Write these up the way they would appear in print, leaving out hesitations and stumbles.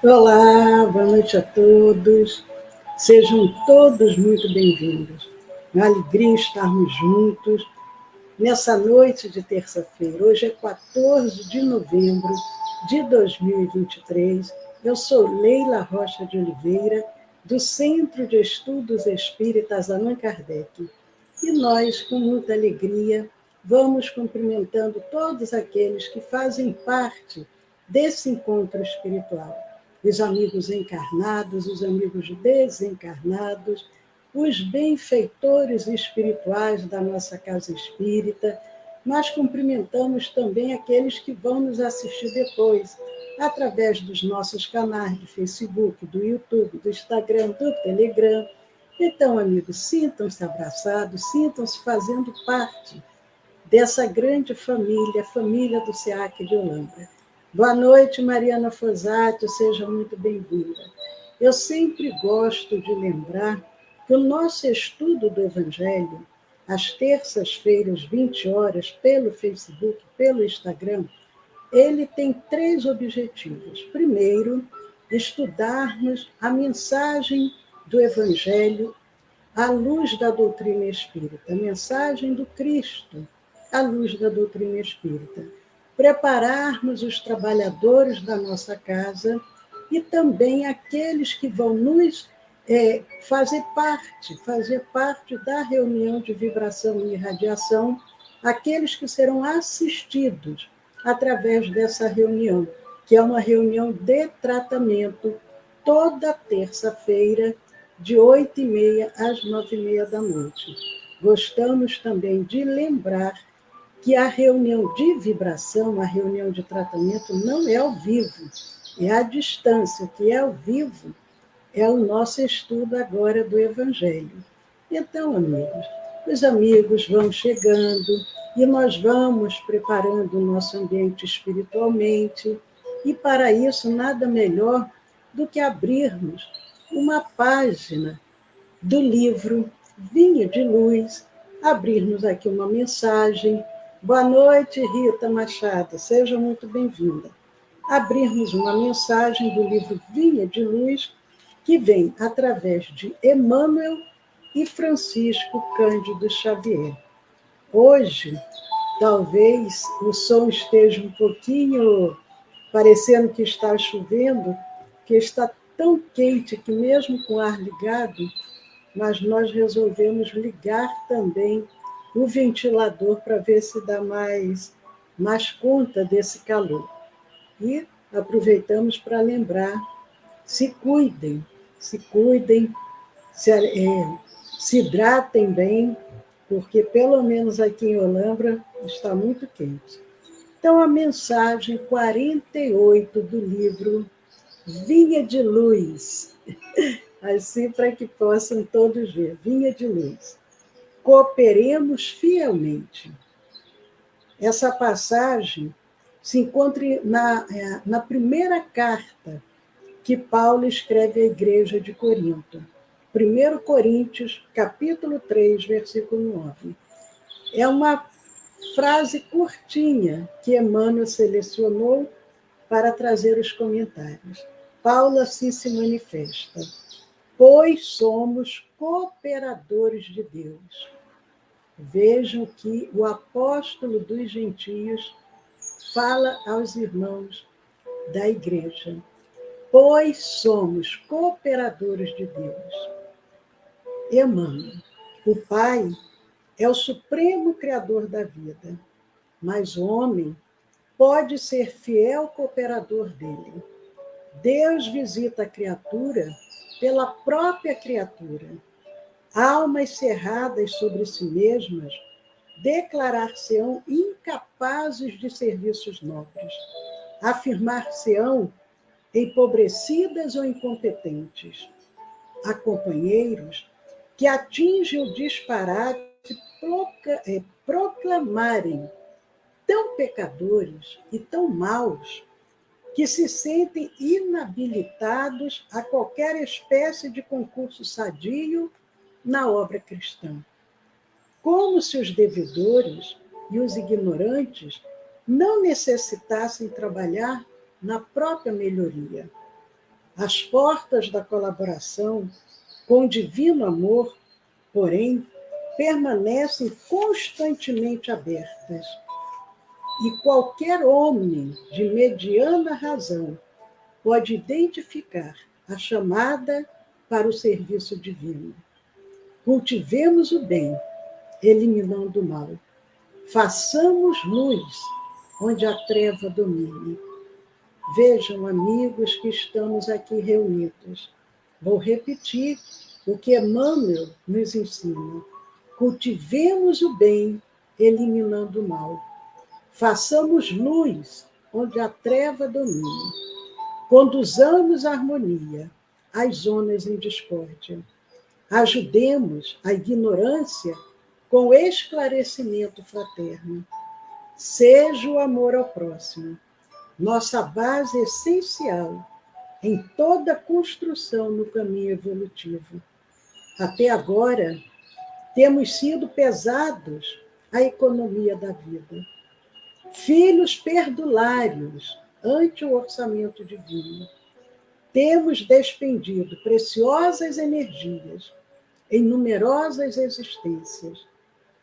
Olá, boa noite a todos. Sejam todos muito bem-vindos. Uma alegria estarmos juntos nessa noite de terça-feira. Hoje é 14 de novembro de 2023. Eu sou Leila Rocha de Oliveira, do Centro de Estudos Espíritas Allan Kardec. E nós, com muita alegria, vamos cumprimentando todos aqueles que fazem parte desse encontro espiritual. Os amigos encarnados, os amigos desencarnados, os benfeitores espirituais da nossa casa espírita. Nós cumprimentamos também aqueles que vão nos assistir depois, através dos nossos canais do Facebook, do YouTube, do Instagram, do Telegram. Então, amigos, sintam-se abraçados, sintam-se fazendo parte dessa grande família, a família do SEAC de Holambra. Boa noite, Mariana Fossati, seja muito bem-vinda. Eu sempre gosto de lembrar que o nosso estudo do Evangelho, às terças-feiras, 20 horas, pelo Facebook, pelo Instagram, ele tem 3 objetivos. Primeiro, estudarmos a mensagem do Evangelho à luz da doutrina espírita, a mensagem do Cristo à luz da doutrina espírita. Prepararmos os trabalhadores da nossa casa e também aqueles que vão nos fazer parte da reunião de vibração e irradiação, aqueles que serão assistidos através dessa reunião, que é uma reunião de tratamento toda terça-feira, de 8h30 às 9h30 da noite. Gostamos também de lembrar que a reunião de vibração, a reunião de tratamento, não é ao vivo, é à distância. O que é ao vivo é o nosso estudo agora do Evangelho. Então, amigos, os amigos vão chegando e nós vamos preparando o nosso ambiente espiritualmente, e para isso nada melhor do que abrirmos uma página do livro Vinha de Luz, abrirmos aqui uma mensagem. Boa noite, Rita Machado, seja muito bem-vinda. Abrirmos uma mensagem do livro Vinha de Luz, que vem através de Emmanuel e Francisco Cândido Xavier. Hoje, talvez o som esteja um pouquinho parecendo que está chovendo, que está tão quente que mesmo com o ar ligado, mas nós resolvemos ligar também o ventilador para ver se dá mais conta desse calor. E aproveitamos para lembrar, se cuidem, se hidratem bem, porque pelo menos aqui em Olambra está muito quente. Então, a mensagem 48 do livro Vinha de Luz, assim para que possam todos ver, Vinha de Luz. Cooperemos fielmente. Essa passagem se encontra na primeira carta que Paulo escreve à igreja de Corinto. 1 Coríntios, capítulo 3, versículo 9. É uma frase curtinha que Emmanuel selecionou para trazer os comentários. Paulo assim se manifesta: pois somos cooperadores de Deus. Vejam que o apóstolo dos gentios fala aos irmãos da igreja: pois somos cooperadores de Deus. Emmanuel, o Pai é o supremo criador da vida, mas o homem pode ser fiel cooperador dele. Deus visita a criatura pela própria criatura. Almas cerradas sobre si mesmas declarar-se-ão incapazes de serviços nobres, afirmar-se-ão empobrecidas ou incompetentes. Há companheiros que atingem o disparate proclamarem tão pecadores e tão maus que se sentem inabilitados a qualquer espécie de concurso sadio na obra cristã. Como se os devedores e os ignorantes não necessitassem trabalhar na própria melhoria. As portas da colaboração com o divino amor, porém, permanecem constantemente abertas. E qualquer homem de mediana razão pode identificar a chamada para o serviço divino. Cultivemos o bem, eliminando o mal. Façamos luz onde a treva domine. Vejam, amigos, que estamos aqui reunidos. Vou repetir o que Emmanuel nos ensina. Cultivemos o bem, eliminando o mal. Façamos luz onde a treva domine. Conduzamos a harmonia às zonas em discórdia. Ajudemos a ignorância com esclarecimento fraterno. Seja o amor ao próximo nossa base essencial em toda construção no caminho evolutivo. Até agora, temos sido pesados à economia da vida, filhos perdulários ante o orçamento divino. Temos despendido preciosas energias em numerosas existências,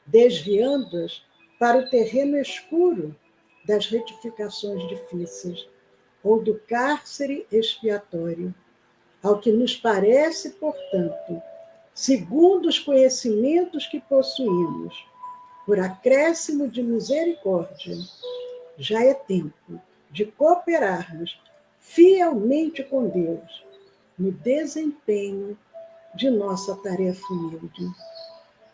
desviando-as para o terreno escuro das retificações difíceis ou do cárcere expiatório. Ao que nos parece, portanto, segundo os conhecimentos que possuímos, por acréscimo de misericórdia, já é tempo de cooperarmos fielmente com Deus no desempenho de nossa tarefa humilde.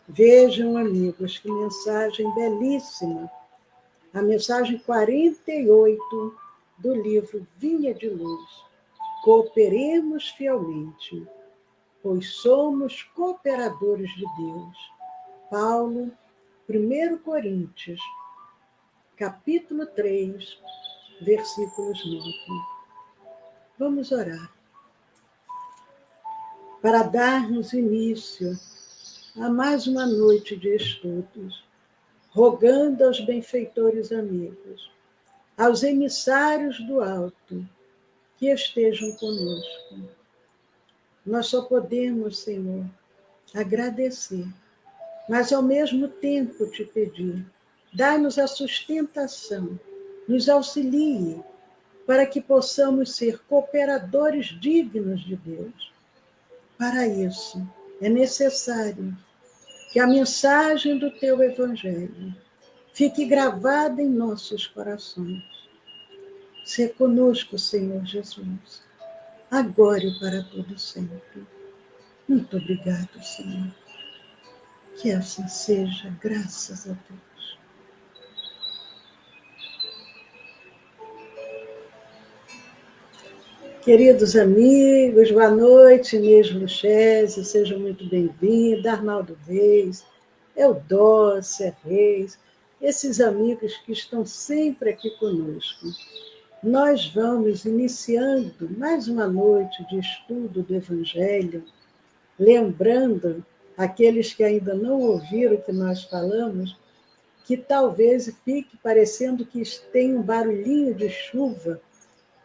Vejam, amigos, que mensagem belíssima. A mensagem 48 do livro Vinha de Luz. Cooperemos fielmente, pois somos cooperadores de Deus. Paulo, 1 Coríntios, capítulo 3, versículos 9. Vamos orar. Para darmos início a mais uma noite de estudos, rogando aos benfeitores amigos, aos emissários do alto, que estejam conosco. Nós só podemos, Senhor, agradecer, mas ao mesmo tempo te pedir, dai-nos a sustentação, nos auxilie, para que possamos ser cooperadores dignos de Deus. Para isso, é necessário que a mensagem do teu Evangelho fique gravada em nossos corações. Sê conosco, Senhor Jesus, agora e para todo sempre. Muito obrigado, Senhor. Que assim seja, graças a Deus. Queridos amigos, boa noite, Inês Luchese, sejam muito bem-vindos, Arnaldo Reis, Eudócia Reis, esses amigos que estão sempre aqui conosco. Nós vamos iniciando mais uma noite de estudo do Evangelho, lembrando aqueles que ainda não ouviram o que nós falamos, que talvez fique parecendo que tem um barulhinho de chuva,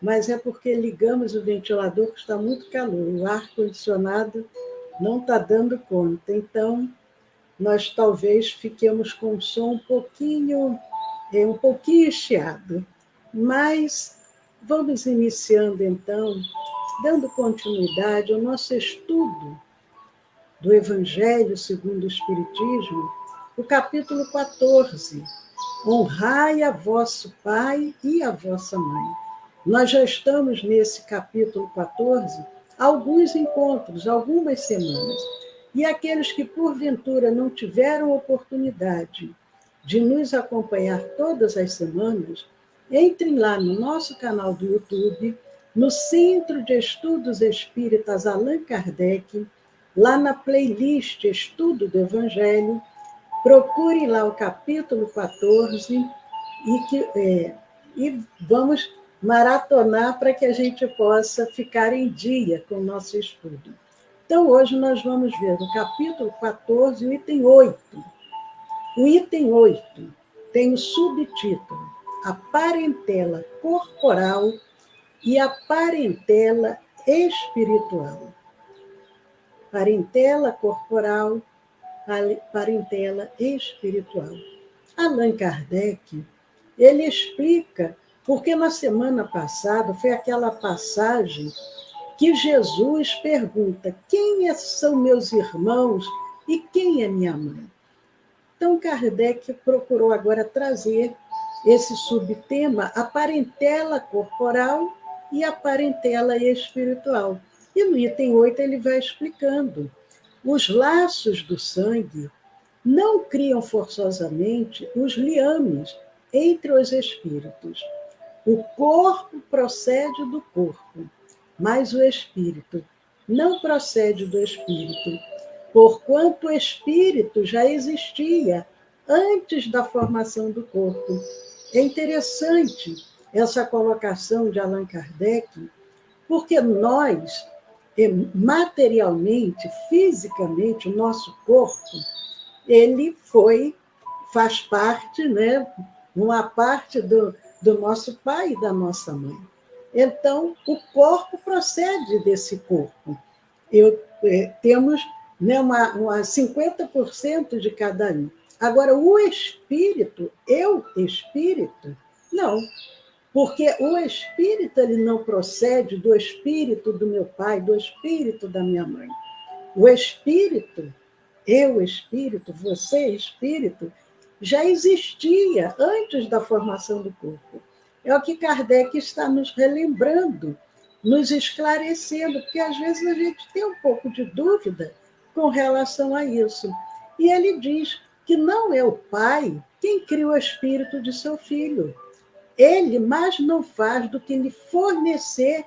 mas é porque ligamos o ventilador, que está muito calor, o ar-condicionado não está dando conta. Então, nós talvez fiquemos com o som um pouquinho chiado. Mas vamos iniciando, então, dando continuidade ao nosso estudo do Evangelho segundo o Espiritismo, o capítulo 14, honrai a vosso pai e a vossa mãe. Nós já estamos nesse capítulo 14, alguns encontros, algumas semanas. E aqueles que, porventura, não tiveram oportunidade de nos acompanhar todas as semanas, entrem lá no nosso canal do YouTube, no Centro de Estudos Espíritas Allan Kardec, lá na playlist Estudo do Evangelho, procurem lá o capítulo 14 e vamos maratonar para que a gente possa ficar em dia com o nosso estudo. Então, hoje nós vamos ver no capítulo 14, o item 8. O item 8 tem o subtítulo A Parentela Corporal e a Parentela espiritual. Parentela corporal, parentela espiritual. Allan Kardec, ele explica, porque na semana passada foi aquela passagem que Jesus pergunta: quem são meus irmãos e quem é minha mãe? Então, Kardec procurou agora trazer esse subtema, a parentela corporal e a parentela espiritual. E no item 8 ele vai explicando. Os laços do sangue não criam forçosamente os liames entre os espíritos. O corpo procede do corpo, mas o espírito não procede do espírito, porquanto o espírito já existia antes da formação do corpo. É interessante essa colocação de Allan Kardec, porque nós, materialmente, fisicamente, o nosso corpo, ele faz parte, né, uma parte do nosso pai e da nossa mãe. Então, o corpo procede desse corpo. Temos, né, uma 50% de cada um. Agora, o espírito, espírito, não. Porque o espírito ele não procede do espírito do meu pai, do espírito da minha mãe. O espírito, espírito, você espírito, já existia antes da formação do corpo. É o que Kardec está nos relembrando, nos esclarecendo, porque às vezes a gente tem um pouco de dúvida com relação a isso. E ele diz que não é o pai quem cria o espírito de seu filho. Ele mais não faz do que lhe fornecer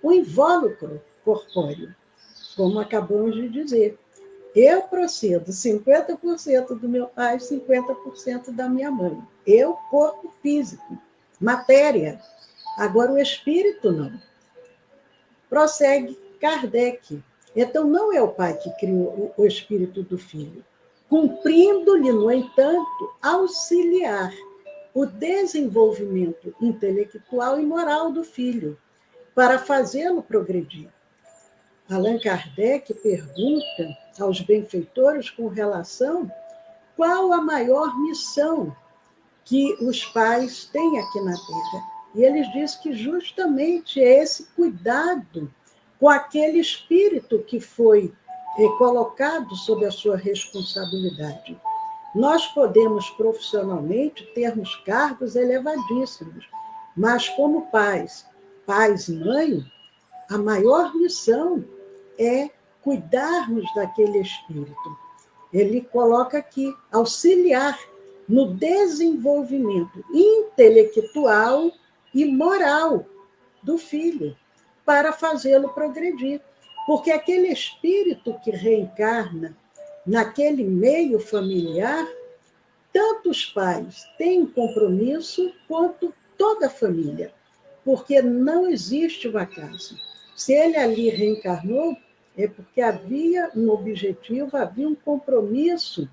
o invólucro corpóreo, como acabamos de dizer. Eu procedo 50% do meu pai, 50% da minha mãe. Eu, corpo físico, matéria. Agora, o espírito não. Prossegue Kardec. Então, não é o pai que criou o espírito do filho, cumprindo-lhe, no entanto, auxiliar o desenvolvimento intelectual e moral do filho, para fazê-lo progredir. Allan Kardec pergunta aos benfeitores com relação qual a maior missão que os pais têm aqui na Terra. E eles dizem que justamente é esse cuidado com aquele espírito que foi colocado sob a sua responsabilidade. Nós podemos profissionalmente termos cargos elevadíssimos, mas como pais e mãe, a maior missão é cuidarmos daquele espírito. Ele coloca aqui, auxiliar no desenvolvimento intelectual e moral do filho, para fazê-lo progredir. Porque aquele espírito que reencarna naquele meio familiar, tanto os pais têm um compromisso, quanto toda a família, porque não existe um acaso. Se ele ali reencarnou, é porque havia um objetivo, havia um compromisso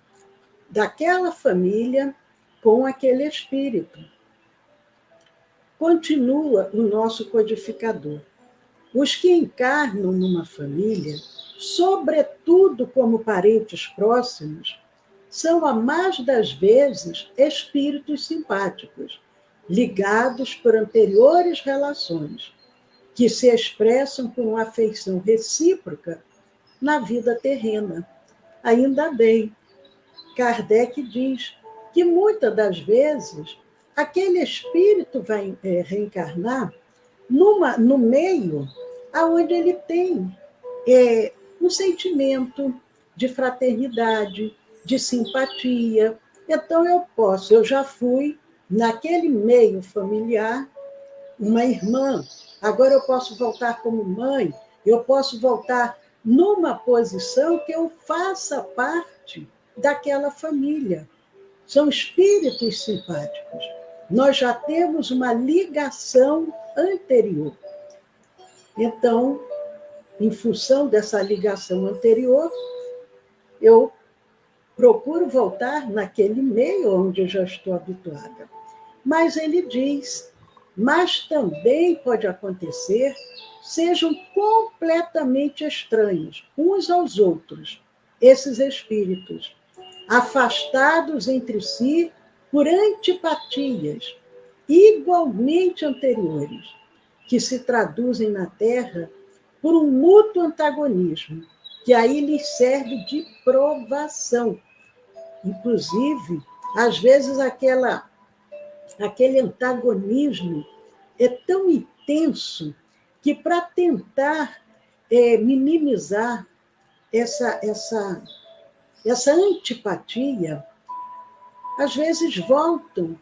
daquela família com aquele espírito. Continua o nosso codificador. Os que encarnam numa família, sobretudo como parentes próximos, são a mais das vezes espíritos simpáticos, ligados por anteriores relações, que se expressam por uma afeição recíproca na vida terrena. Ainda bem, Kardec diz que muitas das vezes aquele espírito vai reencarnar no meio onde ele tem um sentimento de fraternidade, de simpatia. Então, eu já fui naquele meio familiar uma irmã, agora eu posso voltar como mãe, eu posso voltar numa posição que eu faça parte daquela família. São espíritos simpáticos. Nós já temos uma ligação anterior. Então, em função dessa ligação anterior, eu procuro voltar naquele meio onde eu já estou habituada. Mas ele diz, mas também pode acontecer sejam completamente estranhos uns aos outros, esses espíritos, afastados entre si por antipatias igualmente anteriores, que se traduzem na Terra por um mútuo antagonismo, que aí lhes serve de provação. Inclusive, às vezes, aquele antagonismo é tão intenso que, para tentar minimizar essa antipatia, às vezes voltam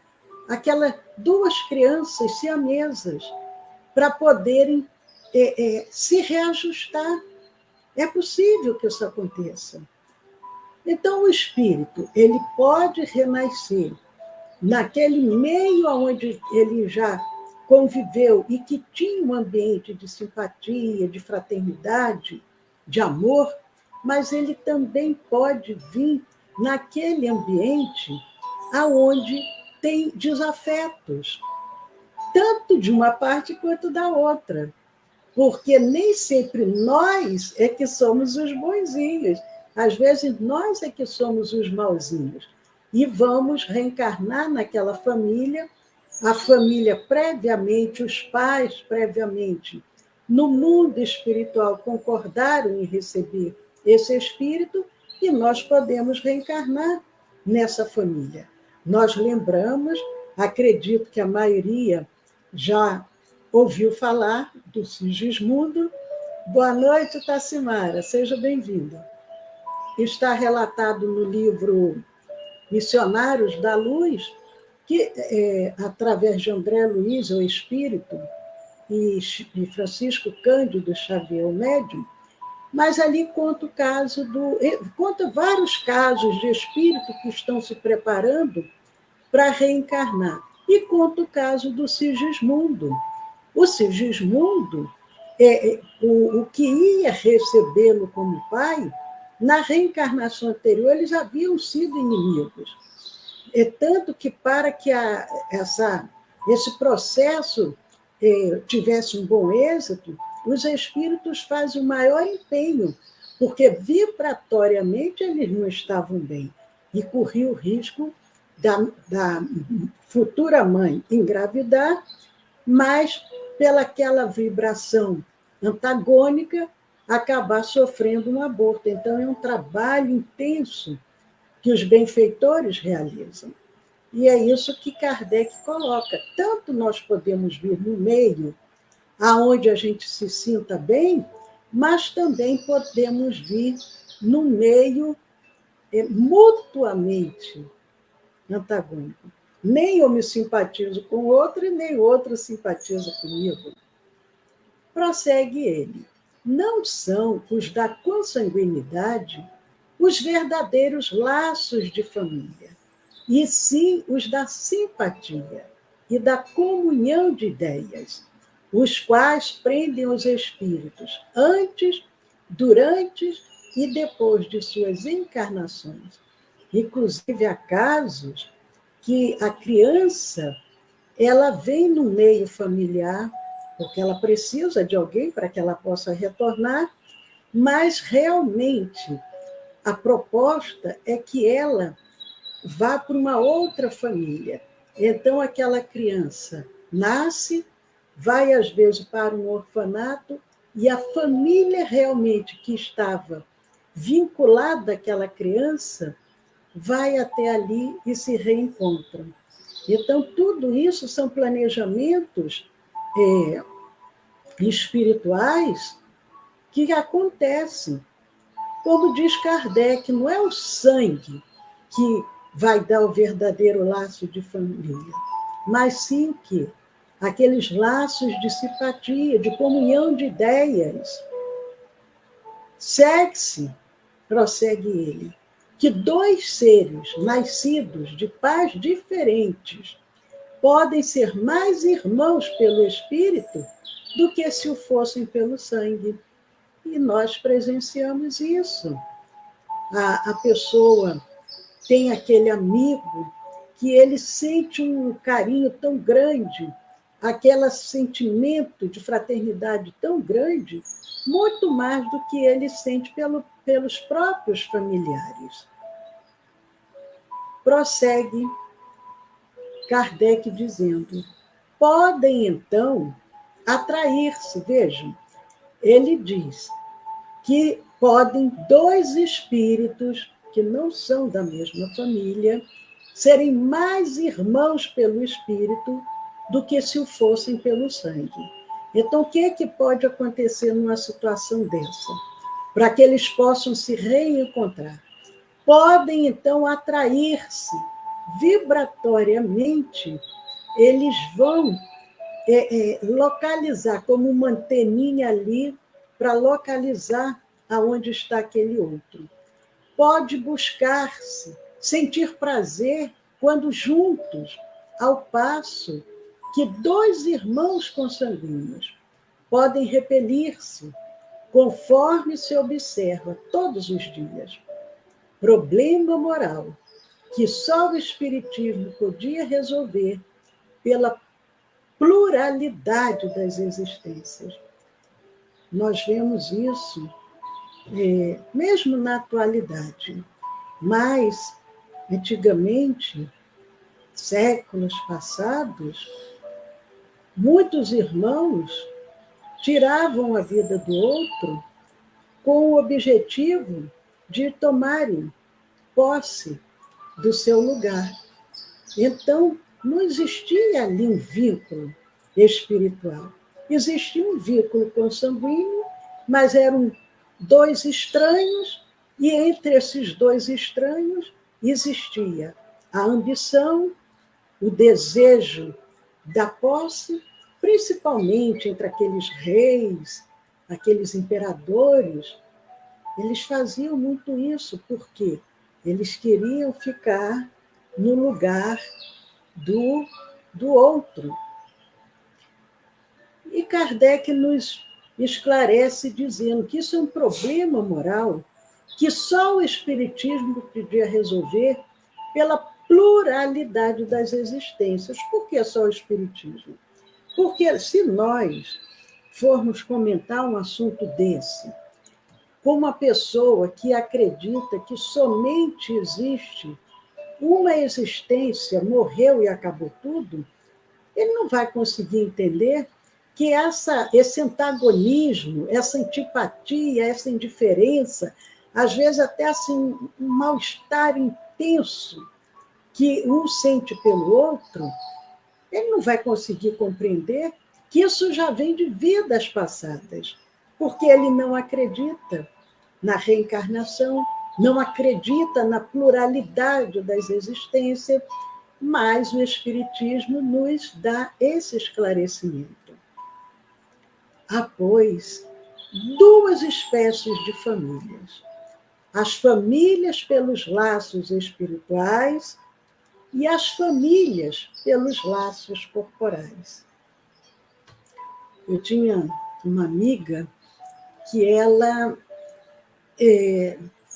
aquelas duas crianças siamesas para poderem se reajustar. É possível que isso aconteça. Então, o espírito ele pode renascer naquele meio onde ele já conviveu e que tinha um ambiente de simpatia, de fraternidade, de amor, mas ele também pode vir naquele ambiente aonde tem desafetos, tanto de uma parte quanto da outra, porque nem sempre nós é que somos os bonzinhos, às vezes nós é que somos os mauzinhos, e vamos reencarnar naquela família, a família previamente, os pais previamente, no mundo espiritual concordaram em receber esse espírito, e nós podemos reencarnar nessa família. Nós lembramos, acredito que a maioria já ouviu falar do Sigismundo. Boa noite, Tassimara, seja bem-vinda. Está relatado no livro Missionários da Luz, que, através de André Luiz, o Espírito, e Francisco Cândido Xavier, o médium, mas ali conta vários casos de espírito que estão se preparando para reencarnar. E conta o caso do Sigismundo. O Sigismundo, o que ia recebê-lo como pai, na reencarnação anterior, eles haviam sido inimigos. Tanto que, para que esse processo tivesse um bom êxito, os espíritos fazem o maior empenho, porque vibratoriamente eles não estavam bem, e corriam o risco da futura mãe engravidar, mas pelaquela vibração antagônica, acabar sofrendo um aborto. Então, é um trabalho intenso que os benfeitores realizam. E é isso que Kardec coloca. Tanto nós podemos vir no meio, aonde a gente se sinta bem, mas também podemos vir no meio mutuamente antagônico. Nem eu me simpatizo com o outro e nem o outro simpatiza comigo. Prossegue ele. Não são os da consanguinidade os verdadeiros laços de família, e sim os da simpatia e da comunhão de ideias, os quais prendem os espíritos antes, durante e depois de suas encarnações. Inclusive, há casos que a criança ela vem no meio familiar, porque ela precisa de alguém para que ela possa retornar, mas realmente a proposta é que ela vá para uma outra família. Então, aquela criança nasce, vai às vezes para um orfanato, e a família realmente que estava vinculada àquela criança vai até ali e se reencontram. Então, tudo isso são planejamentos espirituais que acontecem. Como diz Kardec, não é o sangue que vai dar o verdadeiro laço de família, mas sim que aqueles laços de simpatia, de comunhão de ideias. Segue-se, prossegue ele, que dois seres nascidos de pais diferentes podem ser mais irmãos pelo espírito do que se o fossem pelo sangue. E nós presenciamos isso. A pessoa tem aquele amigo que ele sente um carinho tão grande aquele sentimento de fraternidade tão grande, muito mais do que ele sente pelos próprios familiares. Prossegue Kardec dizendo: podem, então, atrair-se. Vejam, ele diz que podem dois espíritos que não são da mesma família serem mais irmãos pelo espírito do que se o fossem pelo sangue. Então, o que é que pode acontecer numa situação dessa? Para que eles possam se reencontrar. Podem, então, atrair-se vibratoriamente, eles vão localizar como uma anteninha ali para localizar aonde está aquele outro. Pode buscar-se, sentir prazer quando juntos, ao passo que dois irmãos consanguíneos podem repelir-se, conforme se observa todos os dias. Problema moral que só o Espiritismo podia resolver pela pluralidade das existências. Nós vemos isso mesmo na atualidade, mas antigamente, séculos passados, muitos irmãos tiravam a vida do outro com o objetivo de tomarem posse do seu lugar. Então, não existia ali um vínculo espiritual. Existia um vínculo consanguíneo, mas eram dois estranhos, e entre esses dois estranhos existia a ambição, o desejo da posse, principalmente entre aqueles reis, aqueles imperadores. Eles faziam muito isso porque eles queriam ficar no lugar do outro. E Kardec nos esclarece dizendo que isso é um problema moral que só o Espiritismo podia resolver pela pluralidade das existências. Por que só o Espiritismo? Porque se nós formos comentar um assunto desse com uma pessoa que acredita que somente existe uma existência, morreu e acabou tudo, ele não vai conseguir entender que esse antagonismo, essa antipatia, essa indiferença, às vezes até assim, um mal-estar intenso que um sente pelo outro, ele não vai conseguir compreender que isso já vem de vidas passadas, porque ele não acredita na reencarnação, não acredita na pluralidade das existências, mas o Espiritismo nos dá esse esclarecimento. Há, pois, duas espécies de famílias: as famílias pelos laços espirituais e as famílias pelos laços corporais. Eu tinha uma amiga que ela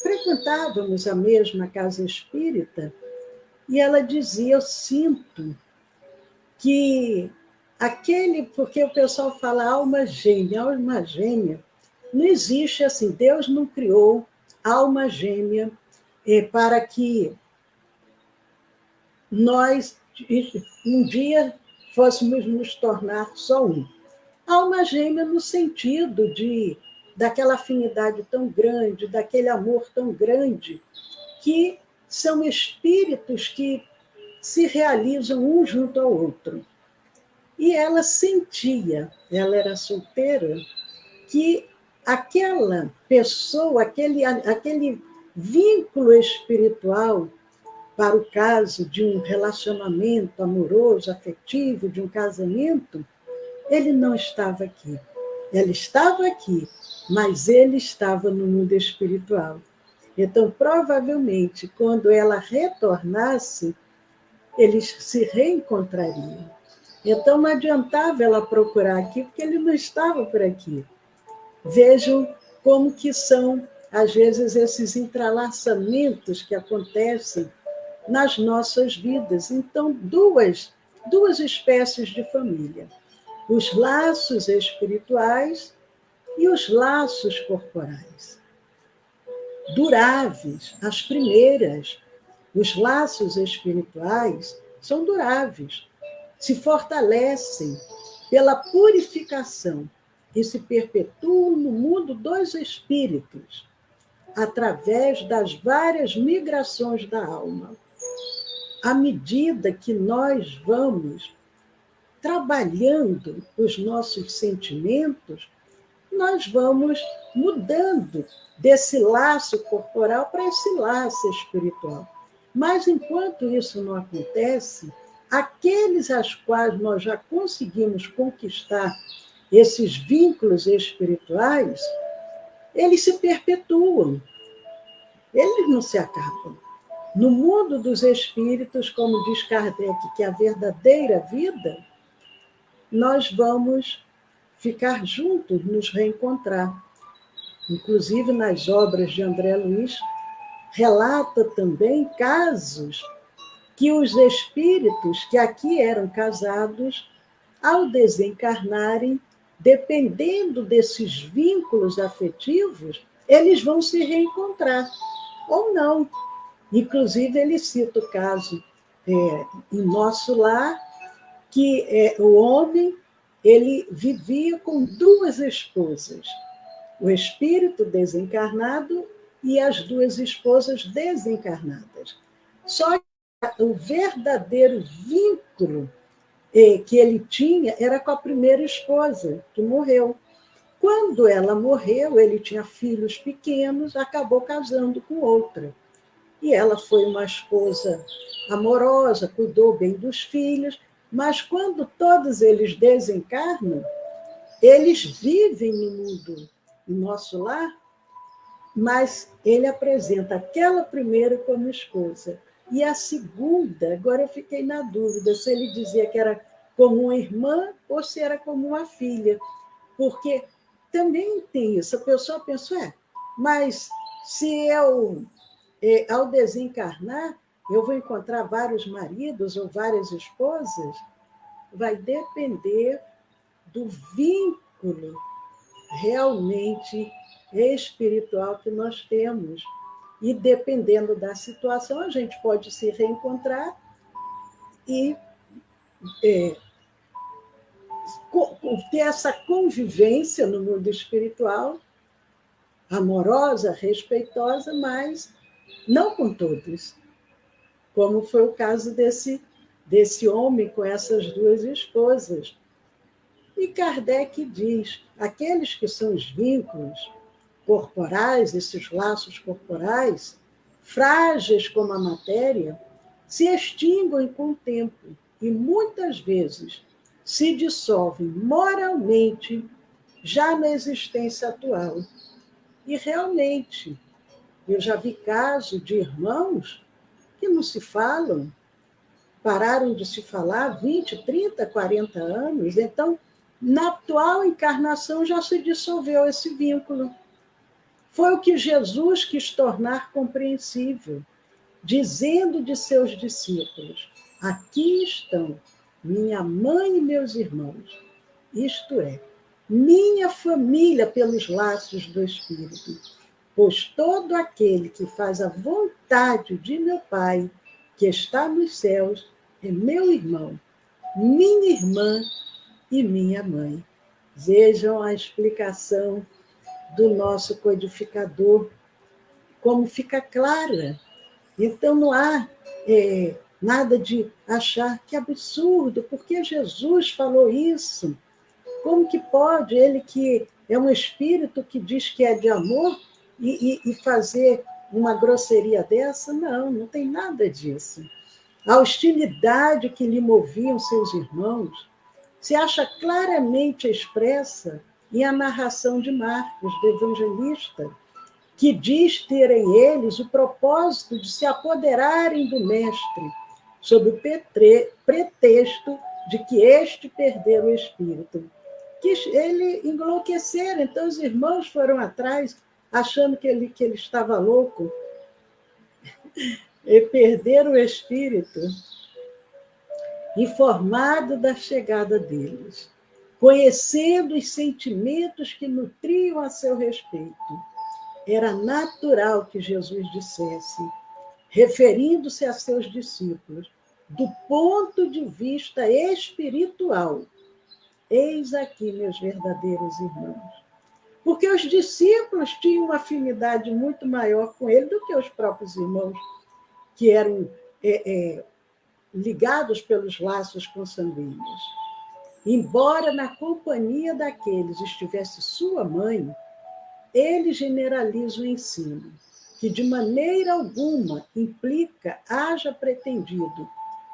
frequentávamos a mesma casa espírita, e ela dizia: eu sinto que porque o pessoal fala alma gêmea, não existe assim, Deus não criou alma gêmea para que nós um dia fôssemos nos tornar só um. Alma gêmea no sentido daquela afinidade tão grande, daquele amor tão grande, que são espíritos que se realizam um junto ao outro. E ela sentia, ela era solteira, que aquela pessoa, aquele vínculo espiritual, para o caso de um relacionamento amoroso, afetivo, de um casamento, ele não estava aqui. Ela estava aqui, mas ele estava no mundo espiritual. Então, provavelmente, quando ela retornasse, eles se reencontrariam. Então, não adiantava ela procurar aqui, porque ele não estava por aqui. Vejam como que são, às vezes, esses entrelaçamentos que acontecem nas nossas vidas. Então, duas duas espécies de família: os laços espirituais e os laços corporais. Duráveis, as primeiras, os laços espirituais, são duráveis, se fortalecem pela purificação e se perpetuam no mundo dos espíritos, através das várias migrações da alma. À medida que nós vamos trabalhando os nossos sentimentos, nós vamos mudando desse laço corporal para esse laço espiritual. Mas, enquanto isso não acontece, aqueles aos quais nós já conseguimos conquistar esses vínculos espirituais, eles se perpetuam, eles não se acabam. No mundo dos espíritos, como diz Kardec, que é a verdadeira vida, nós vamos ficar juntos, nos reencontrar. Inclusive, nas obras de André Luiz, relata também casos que os espíritos que aqui eram casados, ao desencarnarem, dependendo desses vínculos afetivos, eles vão se reencontrar, ou não. Inclusive, ele cita o caso em Nosso Lar, que o homem ele vivia com duas esposas, o espírito desencarnado e as duas esposas desencarnadas. Só que o verdadeiro vínculo que ele tinha era com a primeira esposa, que morreu. Quando ela morreu, ele tinha filhos pequenos, acabou casando com outra. E ela foi uma esposa amorosa, cuidou bem dos filhos, mas quando todos eles desencarnam, eles vivem no mundo, em Nosso Lar, mas ele apresenta aquela primeira como esposa. E a segunda, agora eu fiquei na dúvida se ele dizia que era como uma irmã ou se era como uma filha, porque também tem isso. A pessoa pensa, mas se eu, ao desencarnar, eu vou encontrar vários maridos ou várias esposas? Vai depender do vínculo realmente espiritual que nós temos. E, dependendo da situação, a gente pode se reencontrar e ter essa convivência no mundo espiritual, amorosa, respeitosa, mas não com todos, como foi o caso desse homem com essas duas esposas. E Kardec diz, aqueles que são os vínculos corporais, esses laços corporais, frágeis como a matéria, se extinguem com o tempo e muitas vezes se dissolvem moralmente já na existência atual. E realmente, eu já vi casos de irmãos que não se falam, pararam de se falar há 20, 30, 40 anos, então, na atual encarnação já se dissolveu esse vínculo. Foi o que Jesus quis tornar compreensível, dizendo de seus discípulos: aqui estão minha mãe e meus irmãos, isto é, minha família pelos laços do Espírito, pois todo aquele que faz a vontade de meu Pai, que está nos céus, é meu irmão, minha irmã e minha mãe. Vejam a explicação do nosso codificador, como fica clara. Então, não há nada de achar que absurdo, porque Jesus falou isso. Como que pode ele, que é um espírito que diz que é de amor, e fazer uma grosseria dessa? Não, não tem nada disso. A hostilidade que lhe moviam seus irmãos se acha claramente expressa em a narração de Marcos, do evangelista, que diz terem eles o propósito de se apoderarem do mestre, sob o pretexto de que este perdera o espírito. Que ele enlouqueceram, então os irmãos foram atrás, achando que ele estava louco, e perderam o espírito. informado da chegada deles, conhecendo os sentimentos que nutriam a seu respeito. Era natural que Jesus dissesse, referindo-se a seus discípulos, do ponto de vista espiritual: eis aqui meus verdadeiros irmãos. Porque os discípulos tinham uma afinidade muito maior com ele do que os próprios irmãos, que eram ligados pelos laços consanguíneos. Embora na companhia daqueles estivesse sua mãe, ele generaliza o ensino, que de maneira alguma implica haja pretendido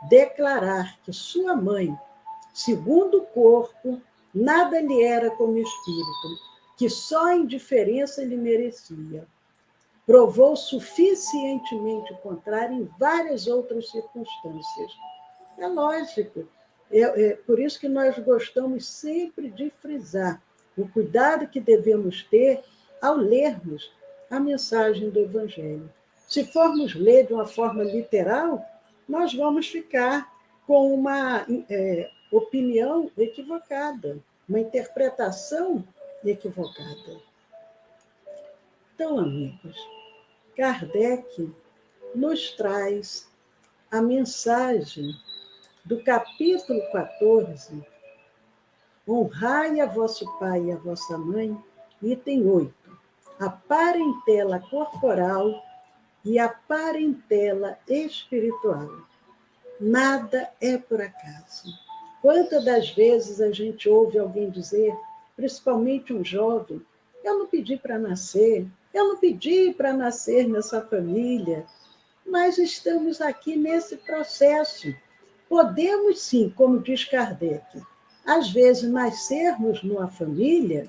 declarar que sua mãe, segundo o corpo, nada lhe era como espírito, que só a indiferença lhe merecia. Provou suficientemente o contrário em várias outras circunstâncias. É lógico. É por isso que nós gostamos sempre de frisar o cuidado que devemos ter ao lermos a mensagem do Evangelho. Se formos ler de uma forma literal, nós vamos ficar com uma opinião equivocada, uma interpretação equivocada. Então, amigos, Kardec nos traz a mensagem do capítulo 14, honrai a vosso pai e a vossa mãe, item 8, a parentela corporal e a parentela espiritual. Nada é por acaso. Quantas das vezes a gente ouve alguém dizer, principalmente um jovem, eu não pedi para nascer, eu não pedi para nascer nessa família, mas estamos aqui nesse processo. Podemos sim, como diz Kardec, às vezes nascermos numa família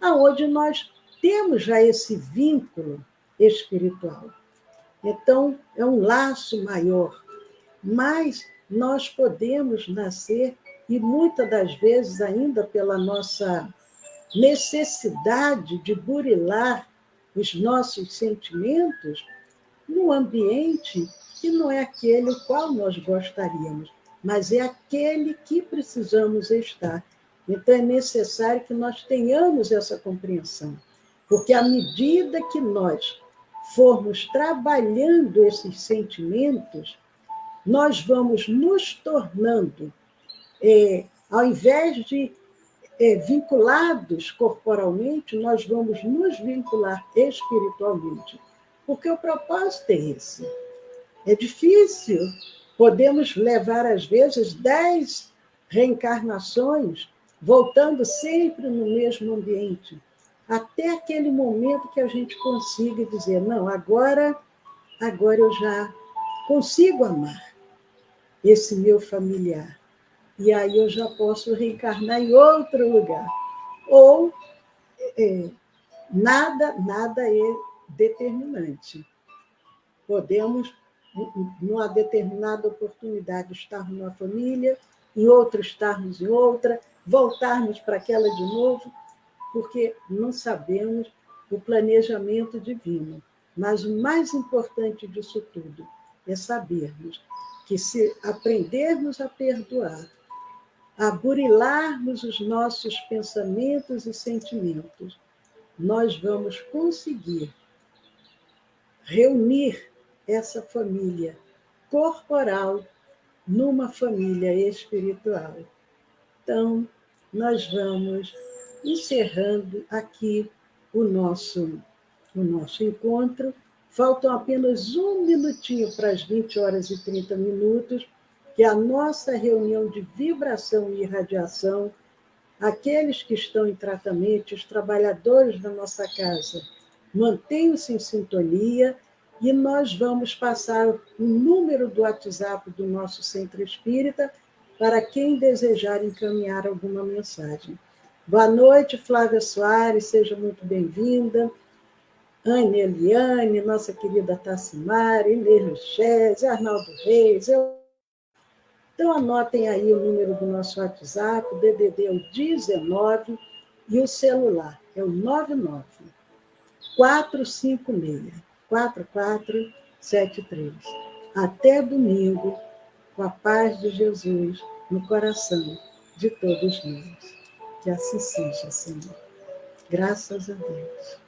onde nós temos já esse vínculo espiritual. Então, é um laço maior, mas nós podemos nascer, e muitas das vezes, ainda pela nossa necessidade de burilar os nossos sentimentos, num ambiente que não é aquele o qual nós gostaríamos, mas é aquele que precisamos estar. Então, é necessário que nós tenhamos essa compreensão, porque à medida que nós formos trabalhando esses sentimentos, nós vamos nos tornando, ao invés de vinculados corporalmente, nós vamos nos vincular espiritualmente, porque o propósito é esse. É difícil, podemos levar, às vezes, 10 reencarnações, voltando sempre no mesmo ambiente, até aquele momento que a gente consiga dizer, não, agora eu já consigo amar esse meu familiar. E aí eu já posso reencarnar em outro lugar. Ou nada é determinante. Podemos, numa determinada oportunidade, estarmos numa família, em outra estarmos em outra, voltarmos para aquela de novo, porque não sabemos o planejamento divino. Mas o mais importante disso tudo é sabermos que, se aprendermos a perdoar, a burilarmos os nossos pensamentos e sentimentos, nós vamos conseguir reunir essa família corporal numa família espiritual. Então, nós vamos encerrando aqui o nosso encontro. Faltam apenas 1 minutinho para as 20h30, que é a nossa reunião de vibração e irradiação. Aqueles que estão em tratamento, os trabalhadores da nossa casa, mantenham-se em sintonia e nós vamos passar o número do WhatsApp do nosso Centro Espírita para quem desejar encaminhar alguma mensagem. Boa noite, Flávia Soares, seja muito bem-vinda. Anne Eliane, nossa querida Tassimara, Inês Luchese, Arnaldo Reis. Então, anotem aí o número do nosso WhatsApp, o DDD é o 19 e o celular é o 99 456 4473. Até domingo, com a paz de Jesus no coração de todos nós. Que assim seja, Senhor. Graças a Deus.